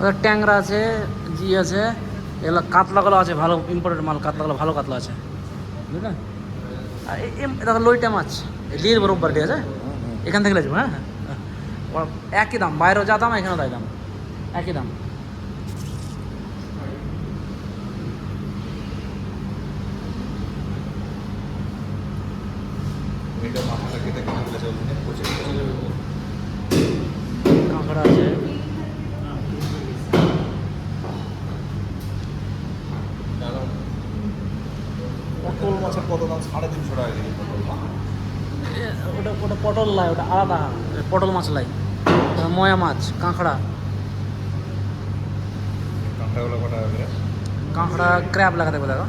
ওদের ট্যাংরা আছে, জি আছে, এগুলো কাতলাগুলো আছে, ভালো ইম্পোর্টেড মাল, কাতলাগুলো ভালো কাতলা আছে, বুঝলেন? আর দেখো লইটা মাছ লিয়ে দেবো রোববার, ঠিক আছে? এখান থেকে যাবো, হ্যাঁ হ্যাঁ। একই দাম, বাইরেও যা দাম এখানেও তাই দাম, একই দাম। কাঁকড়া আছে, পটল মাছের কত দাম? 350 টাকা কেজি পটল মাছ। ওটা ওটা পটল লাই, ওটা আলাদা, পটল মাছ লাই। ময়া মাছ, কাঁকড়া, কাঁকড়াগুলো কটা করে? কাঁকড়া ক্র্যাব লাগাতে দেখো।